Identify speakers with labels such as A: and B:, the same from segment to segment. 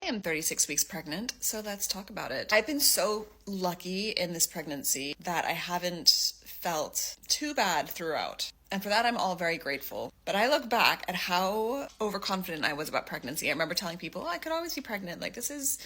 A: I am 36 weeks pregnant, so let's talk about it. I've been so lucky in this pregnancy that I haven't felt too bad throughout. And for that, I'm all very grateful. But I look back at how overconfident I was about pregnancy. I remember telling people, oh, I could always be pregnant. Like, this is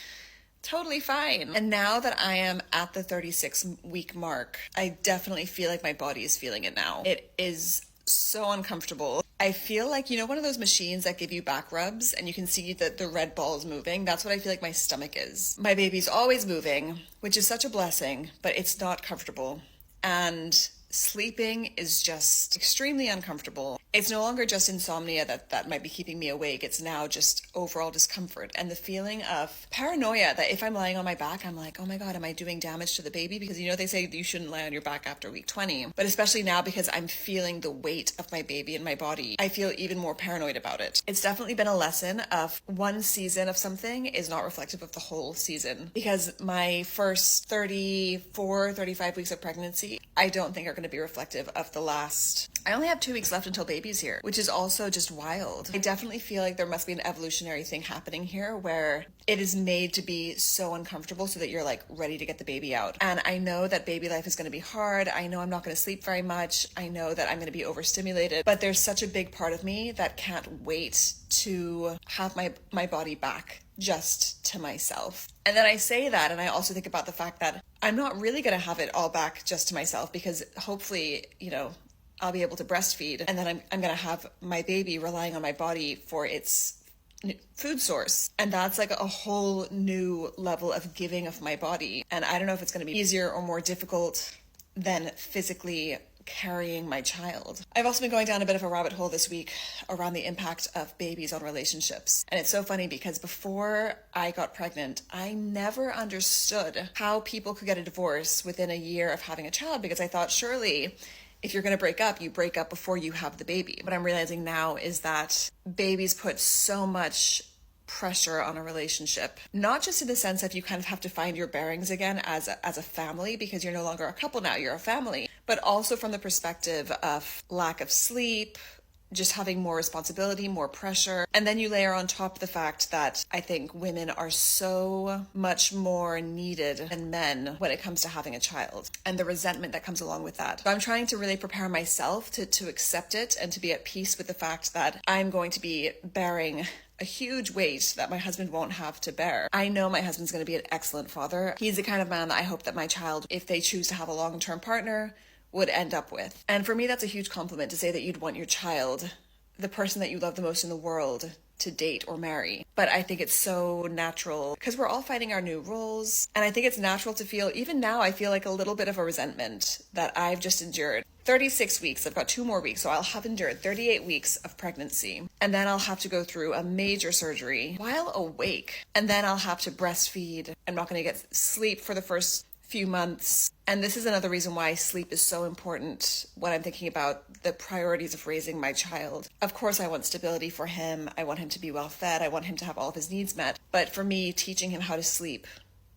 A: totally fine. And now that I am at the 36-week mark, I definitely feel like my body is feeling it now. It is so uncomfortable. I feel like, one of those machines that give you back rubs and you can see that the red ball is moving? That's what I feel like my stomach is. My baby's always moving, which is such a blessing, but it's not comfortable. And sleeping is just extremely uncomfortable. It's no longer just insomnia that might be keeping me awake. It's now just overall discomfort and the feeling of paranoia that if I'm lying on my back, I'm like, oh my God, am I doing damage to the baby? Because they say you shouldn't lie on your back after week 20. But especially now because I'm feeling the weight of my baby in my body, I feel even more paranoid about it. It's definitely been a lesson of one season of something is not reflective of the whole season. Because my first 34, 35 weeks of pregnancy, I don't think are going to be reflective of the last. I only have 2 weeks left until baby's here, which is also just wild. I definitely feel like there must be an evolutionary thing happening here where it is made to be so uncomfortable so that you're like ready to get the baby out. And I know that baby life is going to be hard. I know I'm not going to sleep very much. I know that I'm going to be overstimulated, but there's such a big part of me that can't wait to have my body back just to myself. And then I say that, and I also think about the fact that I'm not really going to have it all back just to myself because hopefully, I'll be able to breastfeed, and then I'm going to have my baby relying on my body for its food source. And that's like a whole new level of giving of my body. And I don't know if it's going to be easier or more difficult than physically carrying my child. I've also been going down a bit of a rabbit hole this week around the impact of babies on relationships. And it's so funny because before I got pregnant, I never understood how people could get a divorce within a year of having a child because I thought surely if you're going to break up, you break up before you have the baby. What I'm realizing now is that babies put so much pressure on a relationship, not just in the sense that you kind of have to find your bearings again as a family because you're no longer a couple now, you're a family, but also from the perspective of lack of sleep, just having more responsibility, more pressure. And then you layer on top the fact that I think women are so much more needed than men when it comes to having a child and the resentment that comes along with that. So I'm trying to really prepare myself to accept it and to be at peace with the fact that I'm going to be bearing a huge weight that my husband won't have to bear. I know my husband's going to be an excellent father. He's the kind of man that I hope that my child, if they choose to have a long-term partner, would end up with. And for me, that's a huge compliment to say that you'd want your child, the person that you love the most in the world, to date or marry. But I think it's so natural because we're all fighting our new roles. And I think it's natural to feel, even now, I feel like a little bit of a resentment that I've just endured 36 weeks. I've got 2 more weeks, so I'll have endured 38 weeks of pregnancy. And then I'll have to go through a major surgery while awake. And then I'll have to breastfeed. I'm not going to get sleep for the first few months. And this is another reason why sleep is so important when I'm thinking about the priorities of raising my child. Of course, I want stability for him. I want him to be well fed. I want him to have all of his needs met. But for me, teaching him how to sleep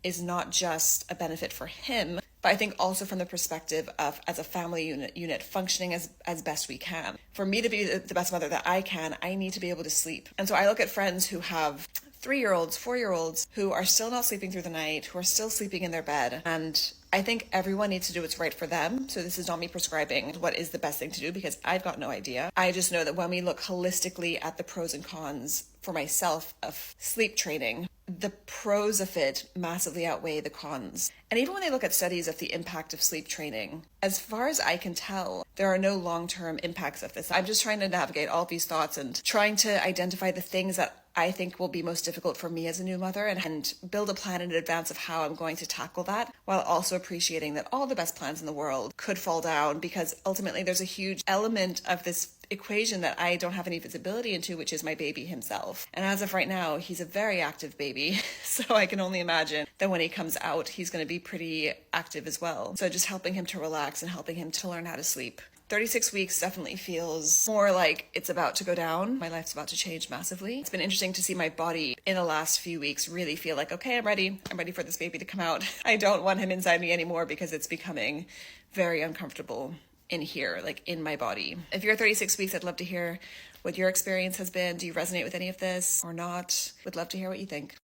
A: is not just a benefit for him, but I think also from the perspective of as a family unit functioning as best we can. For me to be the best mother that I can, I need to be able to sleep. And so I look at friends who have 3-year-olds, 4-year-olds who are still not sleeping through the night, who are still sleeping in their bed. And I think everyone needs to do what's right for them. So this is not me prescribing what is the best thing to do because I've got no idea. I just know that when we look holistically at the pros and cons for myself of sleep training, the pros of it massively outweigh the cons. And even when they look at studies of the impact of sleep training, as far as I can tell, there are no long-term impacts of this. I'm just trying to navigate all these thoughts and trying to identify the things that I think will be most difficult for me as a new mother and build a plan in advance of how I'm going to tackle that while also appreciating that all the best plans in the world could fall down because ultimately there's a huge element of this equation that I don't have any visibility into, which is my baby himself. And as of right now, he's a very active baby. So I can only imagine that when he comes out, he's going to be pretty active as well. So just helping him to relax and helping him to learn how to sleep. 36 weeks definitely feels more like it's about to go down. My life's about to change massively. It's been interesting to see my body in the last few weeks really feel like, okay, I'm ready. I'm ready for this baby to come out. I don't want him inside me anymore because it's becoming very uncomfortable in here, like in my body. If you're 36 weeks, I'd love to hear what your experience has been. Do you resonate with any of this or not? Would love to hear what you think.